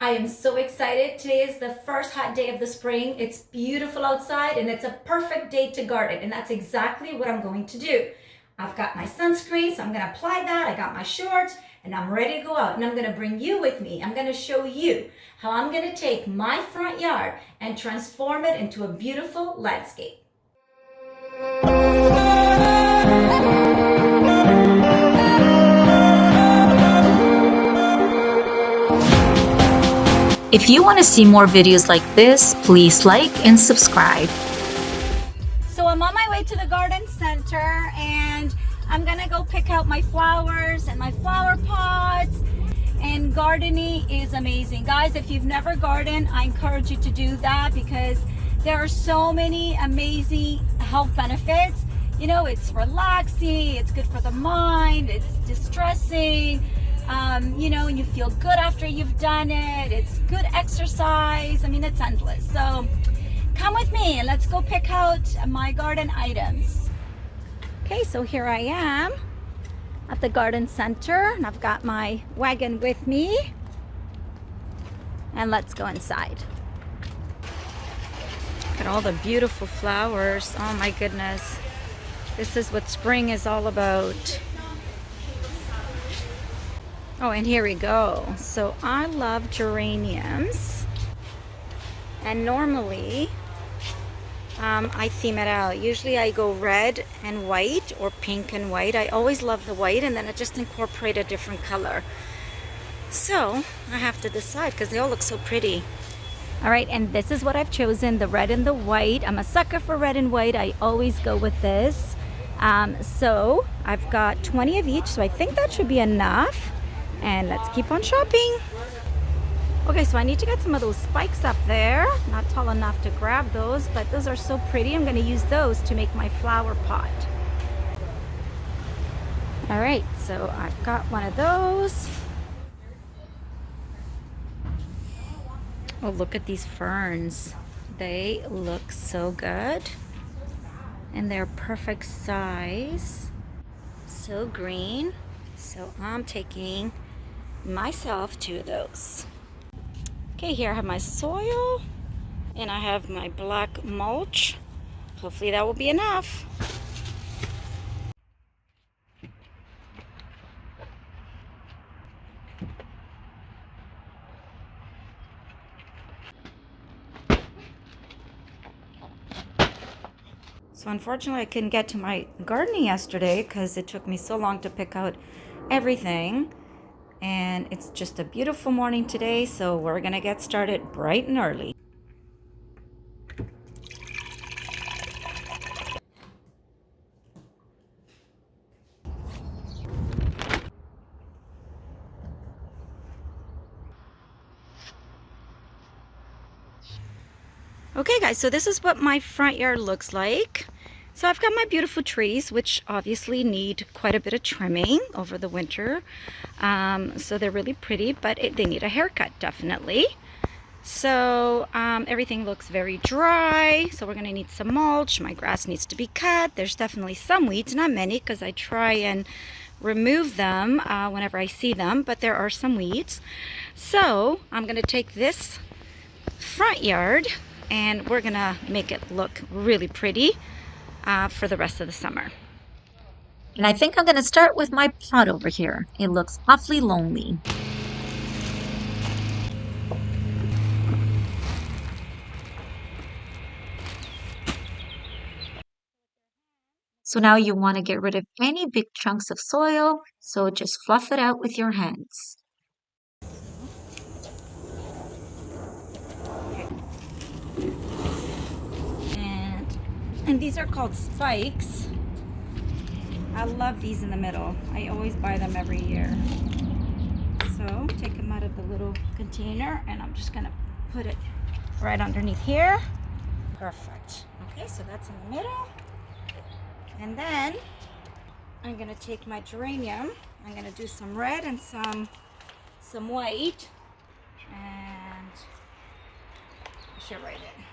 I am so excited. Today is the first hot day of the spring. It's beautiful outside and it's a perfect day to garden, and that's exactly what I'm going to do. I've got my sunscreen, so I'm gonna apply that. I got my shorts and I'm ready to go out, and I'm gonna bring you with me. I'm gonna show you how I'm gonna take my front yard and transform it into a beautiful landscape. If you want to see more videos like this, please like and subscribe. So I'm on my way to the garden center and I'm gonna go pick out my flowers and my flower pots. And gardening is amazing. Guys, if you've never gardened, I encourage you to do that because there are so many amazing health benefits. You know, it's relaxing, it's good for the mind, it's distressing. You know, and you feel good after you've done it. It's good exercise. I mean, it's endless. So come with me and let's go pick out my garden items. Okay, so here I am at the garden center and I've got my wagon with me. And let's go inside. Look at all the beautiful flowers. Oh my goodness. This is what spring is all about. Oh, and here we go. So I love geraniums, and normally I theme it out. Usually I go red and white or pink and white. I always love the white, and then I just incorporate a different color. So I have to decide because they all look so pretty. All right, and this is what I've chosen, the red and the white. I'm a sucker for red and white. I always go with this. So I've got 20 of each, so I think that should be enough. And let's keep on shopping. Okay, so I need to get some of those spikes up there. Not tall enough to grab those, but those are so pretty. I'm gonna use those to make my flower pot. All right, so I've got one of those. Oh, look at these ferns. They look so good. And they're perfect size. So green. So I'm taking myself two of those. Okay, here I have my soil and I have my black mulch. Hopefully that will be enough. So unfortunately I couldn't get to my gardening yesterday because it took me so long to pick out everything. And it's just a beautiful morning today, so we're gonna get started bright and early. Okay guys, so this is what my front yard looks like. So I've got my beautiful trees, which obviously need quite a bit of trimming over the winter. So they're really pretty, but they need a haircut, definitely. So everything looks very dry. So we're gonna need some mulch. My grass needs to be cut. There's definitely some weeds, not many, because I try and remove them whenever I see them, but there are some weeds. So I'm gonna take this front yard and we're gonna make it look really pretty for the rest of the summer. And I think I'm going to start with my pot over here. It looks awfully lonely. So now you want to get rid of any big chunks of soil, so just fluff it out with your hands. And these are called spikes. I love these in the middle. I always buy them every year. So take them out of the little container and I'm just gonna put it right underneath here. Perfect. Okay, so that's in the middle. And then I'm gonna take my geranium. I'm gonna do some red and some white and push it right in.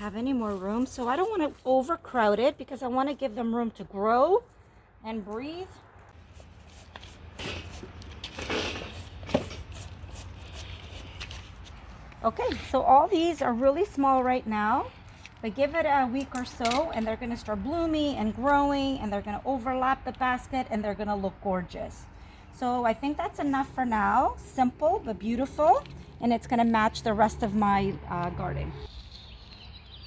have any more room. So I don't want to overcrowd it because I want to give them room to grow and breathe. Okay, so all these are really small right now, but give it a week or so and they're going to start blooming and growing, and they're going to overlap the basket and they're going to look gorgeous. So I think that's enough for now. Simple but beautiful, and it's going to match the rest of my garden.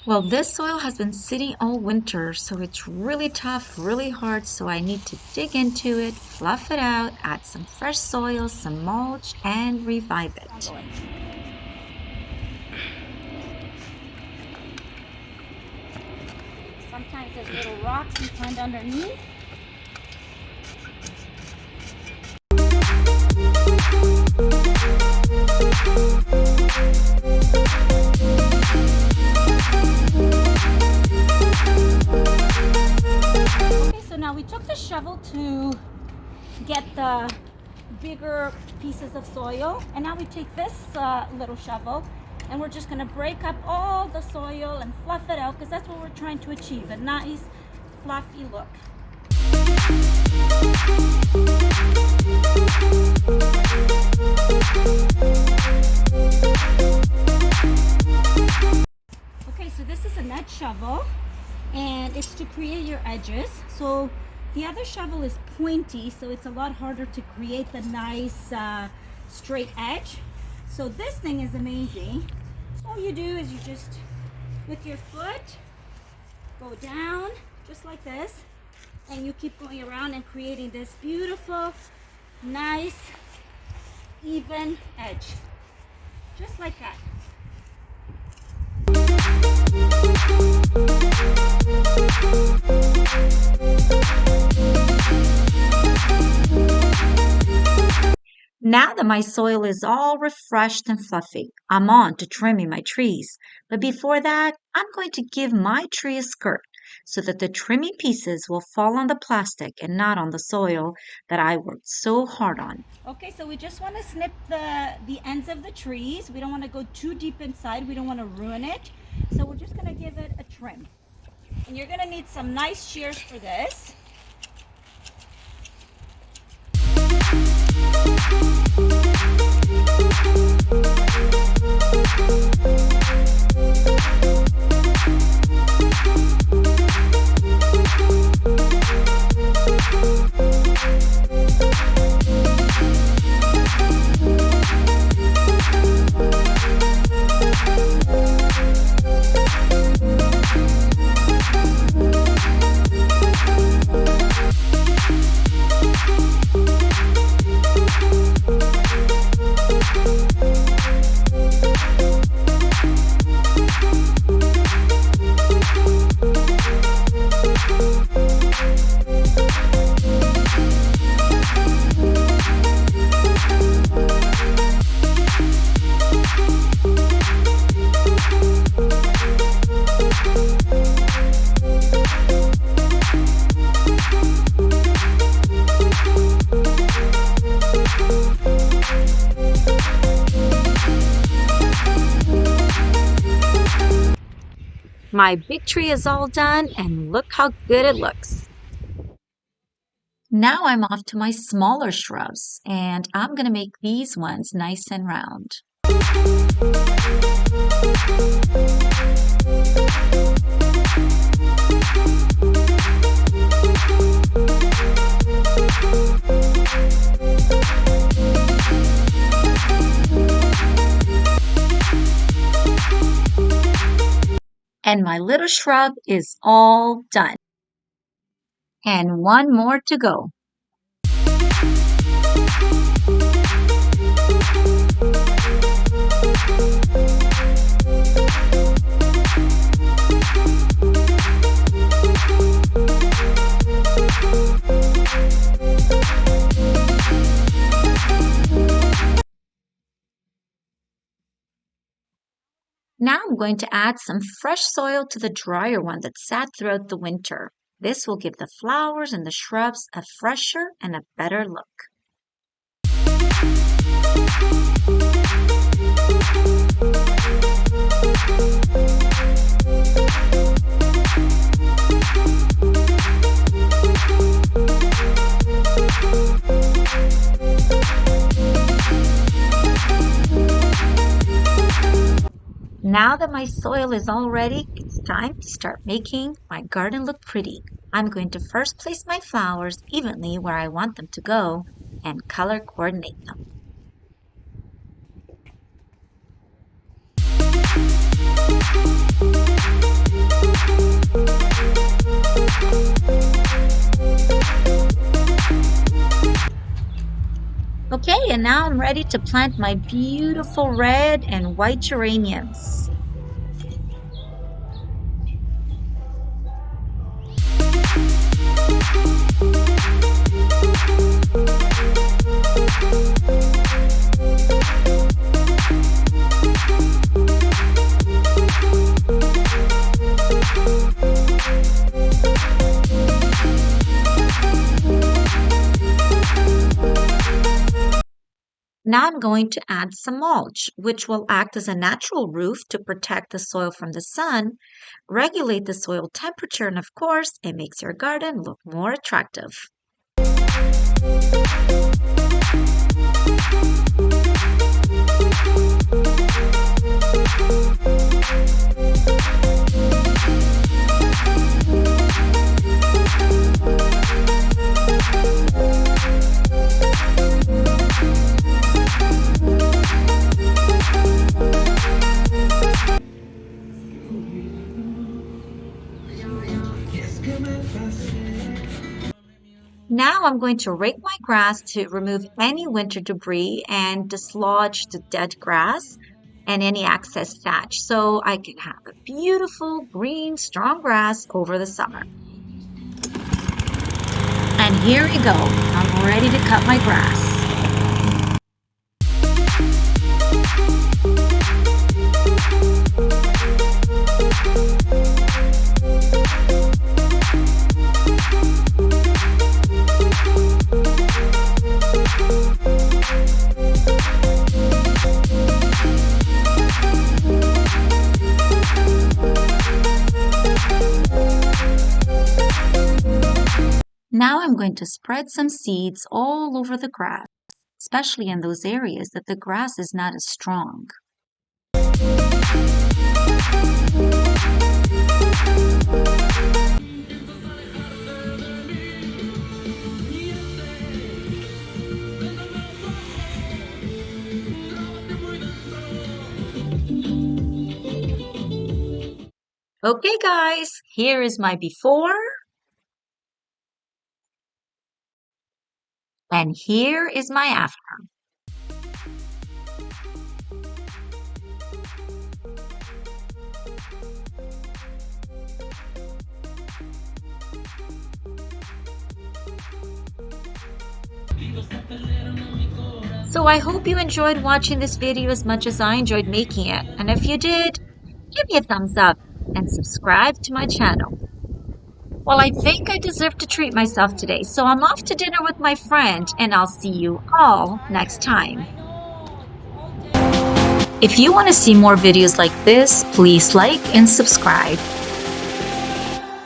Well, this soil has been sitting all winter, so it's really tough, really hard, so I need to dig into it, fluff it out, add some fresh soil, some mulch, and revive it. Sometimes there's little rocks you find underneath. Okay, so now we took the shovel to get the bigger pieces of soil, and now we take this little shovel and we're just going to break up all the soil and fluff it out, because that's what we're trying to achieve, a nice fluffy look. Okay, so this is a nut shovel and it's to create your edges. So the other shovel is pointy, so it's a lot harder to create the nice straight edge. So this thing is amazing. So all you do is you just, with your foot, go down just like this, and you keep going around and creating this beautiful, nice, even edge. Just like that. Now that my soil is all refreshed and fluffy, I'm on to trimming my trees. But before that, I'm going to give my tree a skirt so that the trimming pieces will fall on the plastic and not on the soil that I worked so hard on. Okay, so we just want to snip the ends of the trees. We don't want to go too deep inside. We don't want to ruin it. So we're just going to give it a trim. And you're going to need some nice shears for this. My big tree is all done, and look how good it looks. Now I'm off to my smaller shrubs, and I'm going to make these ones nice and round. And my little shrub is all done. And one more to go. Now I'm going to add some fresh soil to the drier one that sat throughout the winter. This will give the flowers and the shrubs a fresher and a better look. Now that my soil is all ready, it's time to start making my garden look pretty. I'm going to first place my flowers evenly where I want them to go and color coordinate them. Okay, and now I'm ready to plant my beautiful red and white geraniums. Now I'm going to add some mulch, which will act as a natural roof to protect the soil from the sun, regulate the soil temperature, and of course, it makes your garden look more attractive. Now I'm going to rake my grass to remove any winter debris and dislodge the dead grass and any excess thatch so I can have a beautiful green strong grass over the summer. And here we go. I'm ready to cut my grass. Now I'm going to spread some seeds all over the grass, especially in those areas that the grass is not as strong. Okay guys, here is my before and here is my after. So I hope you enjoyed watching this video as much as I enjoyed making it. And if you did, give me a thumbs up and subscribe to my channel. Well, I think I deserve to treat myself today, so I'm off to dinner with my friend and I'll see you all next time. If you want to see more videos like this, please like and subscribe.